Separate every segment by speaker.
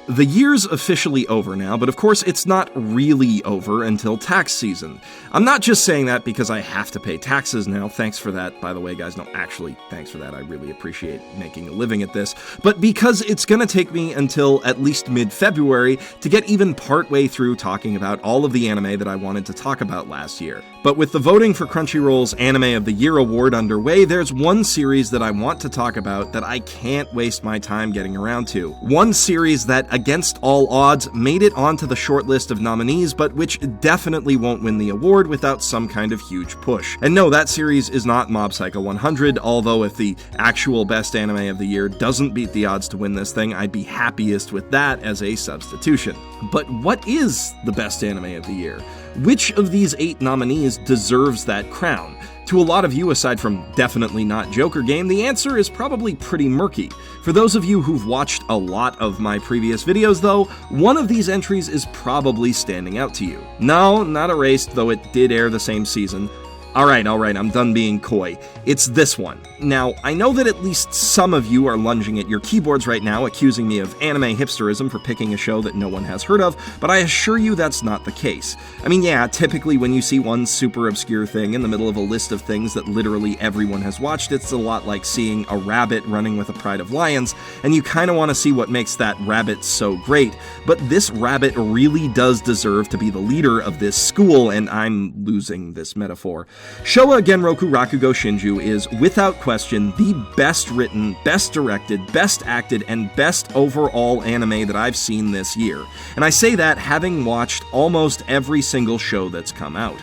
Speaker 1: The year's officially over now, but of course it's not really over until tax season. I'm not just saying that because I have to pay taxes now. Thanks for that, by the way, guys. No, actually, thanks for that. I really appreciate making a living at this. But because it's gonna take me until at least mid-February to get even partway through talking about all of the anime that I wanted to talk about last year. But with the voting for Crunchyroll's Anime of the Year award underway, there's one series that I want to talk about that I can't waste my time getting around to. One series that, against all odds, made it onto the shortlist of nominees, but which definitely won't win the award without some kind of huge push. And no, that series is not Mob Psycho 100, although if the actual best anime of the year doesn't beat the odds to win this thing, I'd be happiest with that as a substitution. But what is the best anime of the year? Which of these 8 nominees deserves that crown? To a lot of you, aside from definitely not Joker Game, the answer is probably pretty murky. For those of you who've watched a lot of my previous videos, though, one of these entries is probably standing out to you. No, not Erased, though it did air the same season. Alright, I'm done being coy. It's this one. Now, I know that at least some of you are lunging at your keyboards right now, accusing me of anime hipsterism for picking a show that no one has heard of, but I assure you that's not the case. I mean, yeah, typically when you see one super obscure thing in the middle of a list of things that literally everyone has watched, it's a lot like seeing a rabbit running with a pride of lions, and you kinda wanna see what makes that rabbit so great. But this rabbit really does deserve to be the leader of this school, and I'm losing this metaphor. Showa Genroku Rakugo Shinju is, without question, the best written, best directed, best acted, and best overall anime that I've seen this year. And I say that having watched almost every single show that's come out.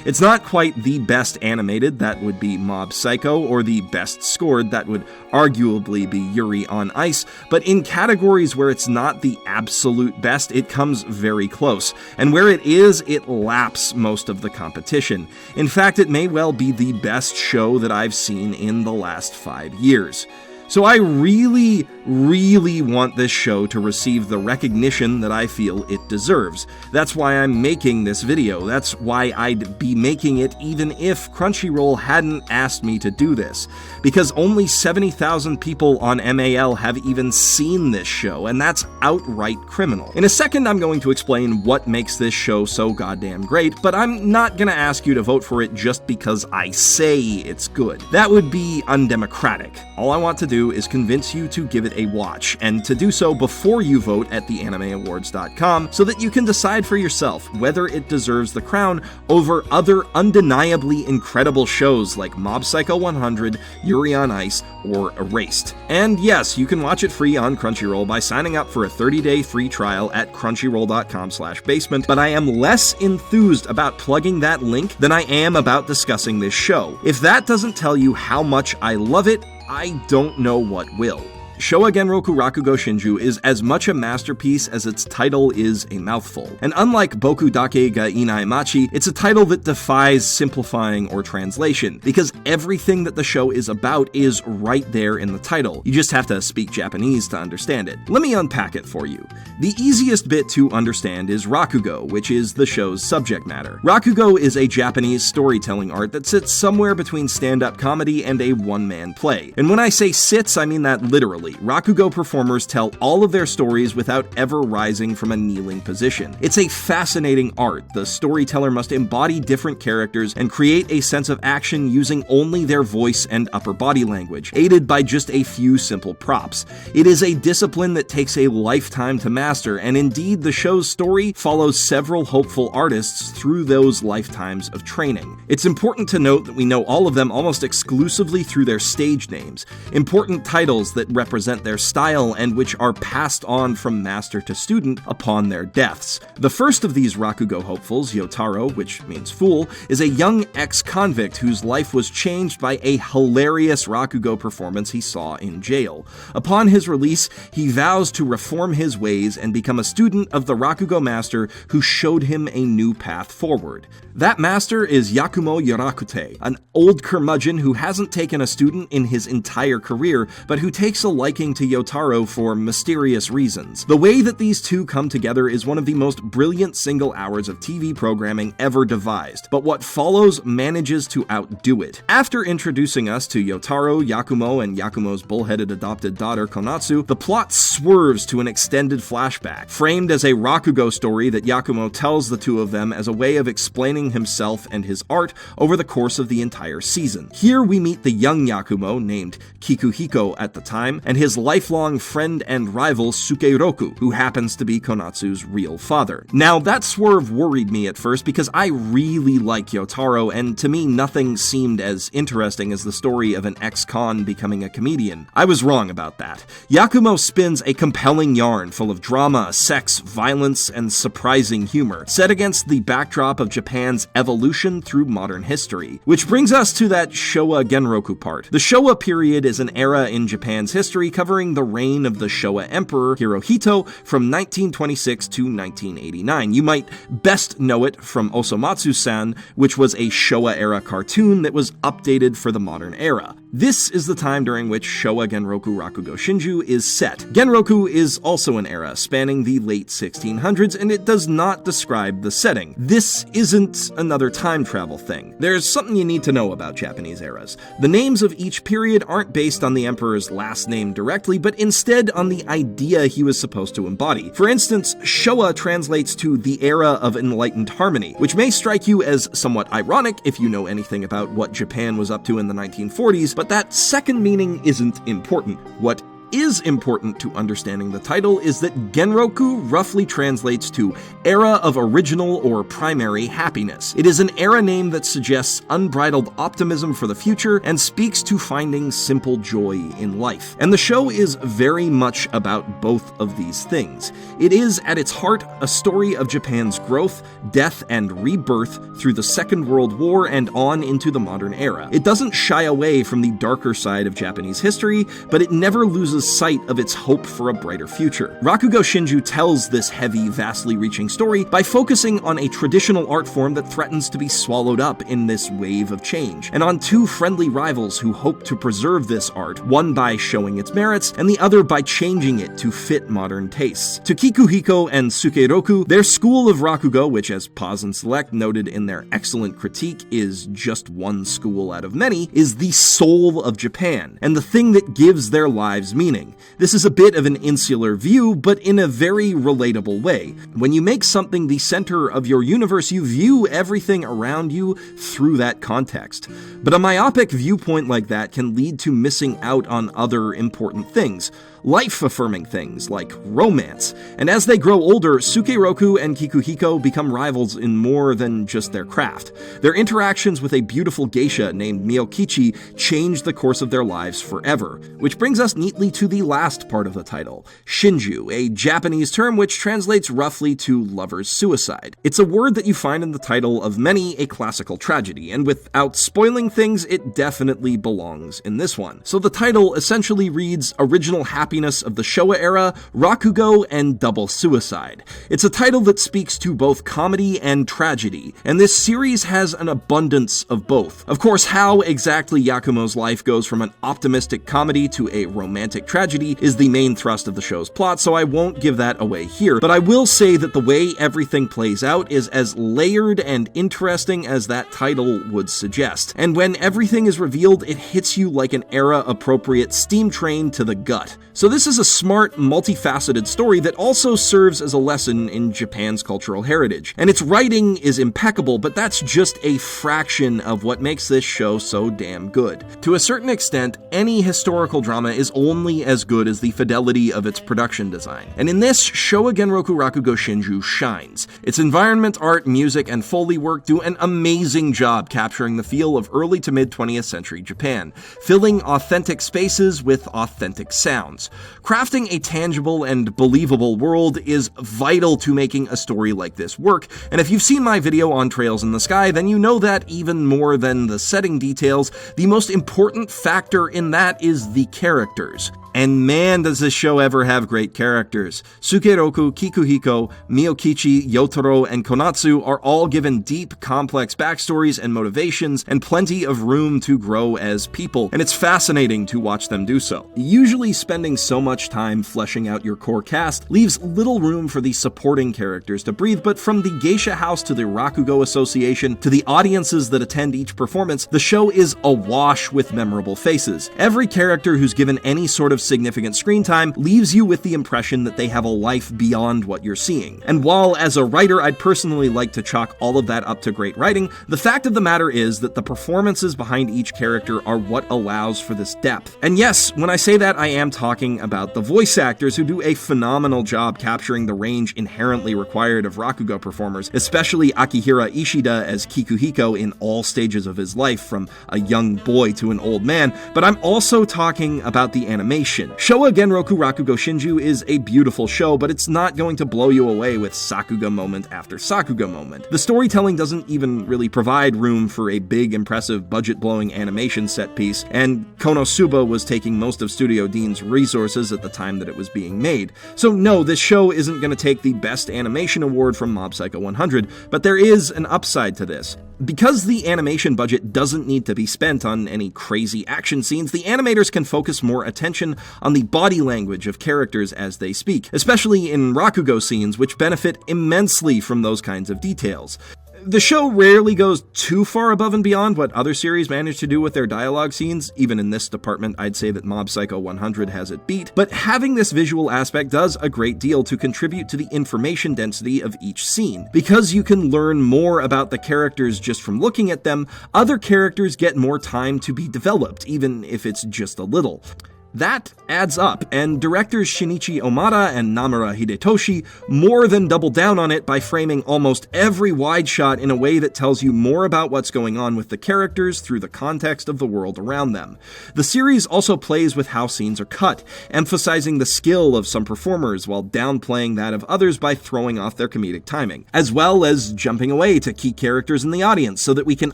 Speaker 1: It's not quite the best animated, that would be Mob Psycho, or the best scored, that would arguably be Yuri on Ice, but in categories where it's not the absolute best, it comes very close. And where it is, it laps most of the competition. In fact, it may well be the best show that I've seen in the last 5 years. So I really want this show to receive the recognition that I feel it deserves. That's why I'm making this video. That's why I'd be making it even if Crunchyroll hadn't asked me to do this. Because only 70,000 people on MAL have even seen this show, and that's outright criminal. In a second, I'm going to explain what makes this show so goddamn great, but I'm not gonna ask you to vote for it just because I say it's good. That would be undemocratic. All I want to do is convince you to give it a watch, and to do so before you vote at theanimeawards.com so that you can decide for yourself whether it deserves the crown over other undeniably incredible shows like Mob Psycho 100, Yuri on Ice, or Erased. And yes, you can watch it free on Crunchyroll by signing up for a 30-day free trial at crunchyroll.com/basement, but I am less enthused about plugging that link than I am about discussing this show. If that doesn't tell you how much I love it, I don't know what will. Showa Genroku Rakugo Shinju is as much a masterpiece as its title is a mouthful. And unlike Boku Dake ga Inai Machi, it's a title that defies simplifying or translation, because everything that the show is about is right there in the title. You just have to speak Japanese to understand it. Let me unpack it for you. The easiest bit to understand is Rakugo, which is the show's subject matter. Rakugo is a Japanese storytelling art that sits somewhere between stand-up comedy and a one-man play. And when I say sits, I mean that literally. Rakugo performers tell all of their stories without ever rising from a kneeling position. It's a fascinating art. The storyteller must embody different characters and create a sense of action using only their voice and upper body language, aided by just a few simple props. It is a discipline that takes a lifetime to master, and indeed the show's story follows several hopeful artists through those lifetimes of training. It's important to note that we know all of them almost exclusively through their stage names, important titles that represent their style and which are passed on from master to student upon their deaths. The first of these Rakugo hopefuls, Yotaro, which means fool, is a young ex-convict whose life was changed by a hilarious Rakugo performance he saw in jail. Upon his release, he vows to reform his ways and become a student of the Rakugo master who showed him a new path forward. That master is Yakumo Yorakute, an old curmudgeon who hasn't taken a student in his entire career, but who takes a life liking to Yotaro for mysterious reasons. The way that these two come together is one of the most brilliant single hours of TV programming ever devised, but what follows manages to outdo it. After introducing us to Yotaro, Yakumo, and Yakumo's bullheaded adopted daughter Konatsu, the plot swerves to an extended flashback, framed as a Rakugo story that Yakumo tells the two of them as a way of explaining himself and his art over the course of the entire season. Here we meet the young Yakumo, named Kikuhiko at the time, and his lifelong friend and rival Sukeroku, who happens to be Konatsu's real father. Now, that swerve worried me at first because I really like Yotaro, and to me nothing seemed as interesting as the story of an ex-con becoming a comedian. I was wrong about that. Yakumo spins a compelling yarn full of drama, sex, violence, and surprising humor, set against the backdrop of Japan's evolution through modern history. Which brings us to that Showa Genroku part. The Showa period is an era in Japan's history covering the reign of the Showa Emperor Hirohito from 1926 to 1989. You might best know it from Osomatsu-san, which was a Showa-era cartoon that was updated for the modern era. This is the time during which Showa Genroku Rakugo Shinju is set. Genroku is also an era spanning the late 1600s, and it does not describe the setting. This isn't another time travel thing. There's something you need to know about Japanese eras. The names of each period aren't based on the emperor's last name directly, but instead on the idea he was supposed to embody. For instance, Showa translates to the era of enlightened harmony, which may strike you as somewhat ironic if you know anything about what Japan was up to in the 1940s, but that second meaning isn't important. What is important to understanding the title is that Genroku roughly translates to era of original or primary happiness. It is an era name that suggests unbridled optimism for the future and speaks to finding simple joy in life. And the show is very much about both of these things. It is, at its heart, a story of Japan's growth, death, and rebirth through the Second World War and on into the modern era. It doesn't shy away from the darker side of Japanese history, but it never loses sight of its hope for a brighter future. Rakugo Shinju tells this heavy, vastly reaching story by focusing on a traditional art form that threatens to be swallowed up in this wave of change, and on two friendly rivals who hope to preserve this art, one by showing its merits, and the other by changing it to fit modern tastes. To Kikuhiko and Sukeroku, their school of Rakugo, which as Pause and Select noted in their excellent critique is just one school out of many, is the soul of Japan, and the thing that gives their lives meaning. This is a bit of an insular view, but in a very relatable way. When you make something the center of your universe, you view everything around you through that context. But a myopic viewpoint like that can lead to missing out on other important things. Life-affirming things like romance. And as they grow older, Sukeroku and Kikuhiko become rivals in more than just their craft. Their interactions with a beautiful geisha named Miyokichi change the course of their lives forever. Which brings us neatly to the last part of the title, Shinju, a Japanese term which translates roughly to lover's suicide. It's a word that you find in the title of many a classical tragedy, and without spoiling things, it definitely belongs in this one. So the title essentially reads Original Happiness of the Showa era, Rakugo, and Double Suicide. It's a title that speaks to both comedy and tragedy, and this series has an abundance of both. Of course, how exactly Yakumo's life goes from an optimistic comedy to a romantic tragedy is the main thrust of the show's plot, so I won't give that away here, but I will say that the way everything plays out is as layered and interesting as that title would suggest. And when everything is revealed, it hits you like an era-appropriate steam train to the gut. So this is a smart, multifaceted story that also serves as a lesson in Japan's cultural heritage. And its writing is impeccable, but that's just a fraction of what makes this show so damn good. To a certain extent, any historical drama is only as good as the fidelity of its production design. And in this, Showa Genroku Rakugo Shinju shines. Its environment, art, music, and Foley work do an amazing job capturing the feel of early to mid 20th century Japan, filling authentic spaces with authentic sounds. Crafting a tangible and believable world is vital to making a story like this work, and if you've seen my video on Trails in the Sky, then you know that even more than the setting details, the most important factor in that is the characters. And man, does this show ever have great characters. Sukeroku, Kikuhiko, Miyokichi, Yotaro, and Konatsu are all given deep, complex backstories and motivations, and plenty of room to grow as people, and it's fascinating to watch them do so. Usually spending so much time fleshing out your core cast leaves little room for the supporting characters to breathe, but from the Geisha House to the Rakugo Association to the audiences that attend each performance, the show is awash with memorable faces. Every character who's given any sort of significant screen time leaves you with the impression that they have a life beyond what you're seeing. And while as a writer I'd personally like to chalk all of that up to great writing, the fact of the matter is that the performances behind each character are what allows for this depth. And yes, when I say that, I am talking about the voice actors who do a phenomenal job capturing the range inherently required of Rakugo performers, especially Akihira Ishida as Kikuhiko in all stages of his life, from a young boy to an old man, but I'm also talking about the animation. Showa Genroku Rakugo Shinju is a beautiful show, but it's not going to blow you away with Sakuga moment after Sakuga moment. The storytelling doesn't even really provide room for a big, impressive, budget-blowing animation set piece, and Konosuba was taking most of Studio Dean's resources at the time that it was being made. So no, this show isn't going to take the Best Animation Award from Mob Psycho 100, but there is an upside to this. Because the animation budget doesn't need to be spent on any crazy action scenes, the animators can focus more attention on the body language of characters as they speak, especially in Rakugo scenes, which benefit immensely from those kinds of details. The show rarely goes too far above and beyond what other series manage to do with their dialogue scenes. Even in this department, I'd say that Mob Psycho 100 has it beat, but having this visual aspect does a great deal to contribute to the information density of each scene. Because you can learn more about the characters just from looking at them, other characters get more time to be developed, even if it's just a little. That adds up, and directors Shinichi Omada and Namura Hidetoshi more than double down on it by framing almost every wide shot in a way that tells you more about what's going on with the characters through the context of the world around them. The series also plays with how scenes are cut, emphasizing the skill of some performers while downplaying that of others by throwing off their comedic timing, as well as jumping away to key characters in the audience so that we can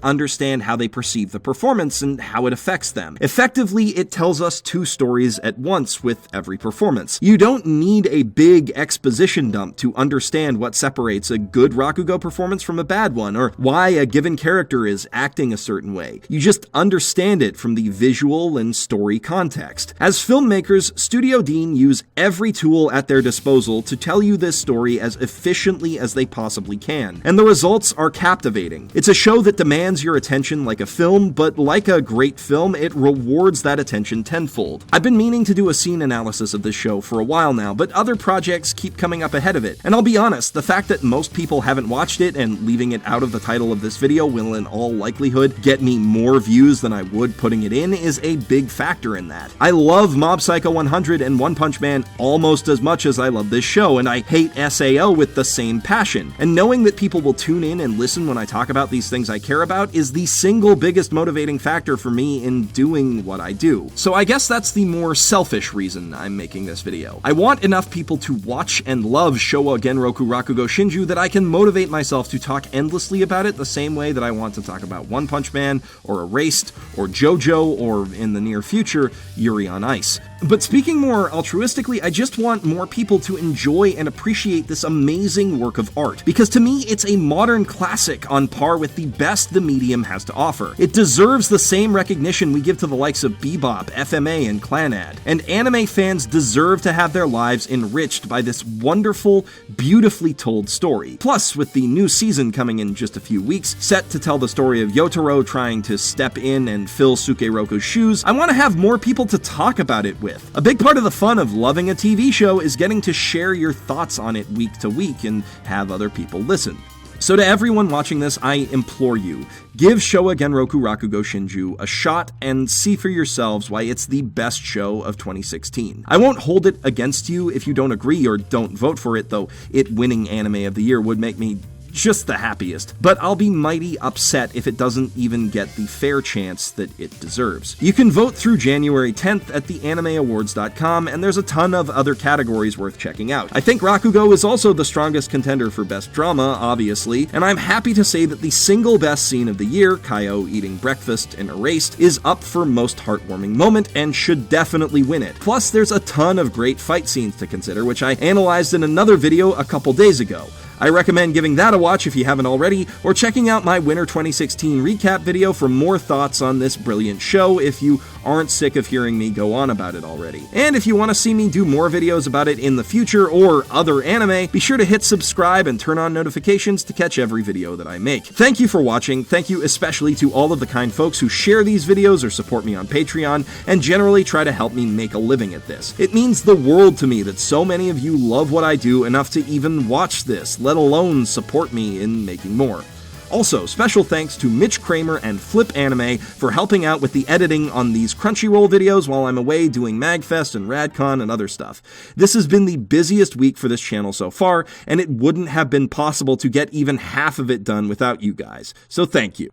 Speaker 1: understand how they perceive the performance and how it affects them. Effectively, it tells us two stories at once with every performance. You don't need a big exposition dump to understand what separates a good Rakugo performance from a bad one, or why a given character is acting a certain way. You just understand it from the visual and story context. As filmmakers, Studio Dean use every tool at their disposal to tell you this story as efficiently as they possibly can, and the results are captivating. It's a show that demands your attention like a film, but like a great film, it rewards that attention tenfold. I've been meaning to do a scene analysis of this show for a while now, but other projects keep coming up ahead of it. And I'll be honest, the fact that most people haven't watched it and leaving it out of the title of this video will in all likelihood get me more views than I would putting it in is a big factor in that. I love Mob Psycho 100 and One Punch Man almost as much as I love this show, and I hate SAO with the same passion. And knowing that people will tune in and listen when I talk about these things I care about is the single biggest motivating factor for me in doing what I do. So I guess that's the more selfish reason I'm making this video. I want enough people to watch and love Showa Genroku Rakugo Shinju that I can motivate myself to talk endlessly about it the same way that I want to talk about One Punch Man, or Erased, or JoJo, or in the near future, Yuri on Ice. But speaking more altruistically, I just want more people to enjoy and appreciate this amazing work of art, because to me, it's a modern classic on par with the best the medium has to offer. It deserves the same recognition we give to the likes of Bebop, FMA, and Clanad, and anime fans deserve to have their lives enriched by this wonderful, beautifully told story. Plus, with the new season coming in just a few weeks, set to tell the story of Yotaro trying to step in and fill Sukeroku's shoes, I want to have more people to talk about it with. A big part of the fun of loving a TV show is getting to share your thoughts on it week to week and have other people listen. So to everyone watching this, I implore you, give Showa Genroku Rakugo Shinju a shot and see for yourselves why it's the best show of 2016. I won't hold it against you if you don't agree or don't vote for it, though it winning Anime of the Year would make me just the happiest, but I'll be mighty upset if it doesn't even get the fair chance that it deserves. You can vote through January 10th at theanimeawards.com, and there's a ton of other categories worth checking out. I think Rakugo is also the strongest contender for Best Drama, obviously, and I'm happy to say that the single best scene of the year, Kaio eating breakfast in Erased, is up for most heartwarming moment and should definitely win it. Plus, there's a ton of great fight scenes to consider, which I analyzed in another video a couple days ago. I recommend giving that a watch if you haven't already, or checking out my Winter 2016 recap video for more thoughts on this brilliant show if you aren't sick of hearing me go on about it already. And if you want to see me do more videos about it in the future or other anime, be sure to hit subscribe and turn on notifications to catch every video that I make. Thank you for watching. Thank you especially to all of the kind folks who share these videos or support me on Patreon and generally try to help me make a living at this. It means the world to me that so many of you love what I do enough to even watch this, let alone support me in making more. Also, special thanks to Mitch Kramer and Flip Anime for helping out with the editing on these Crunchyroll videos while I'm away doing MagFest and RadCon and other stuff. This has been the busiest week for this channel so far, and it wouldn't have been possible to get even half of it done without you guys, so thank you.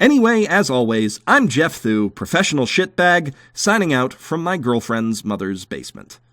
Speaker 1: Anyway, as always, I'm Geoff Thew, professional shitbag, signing out from my girlfriend's mother's basement.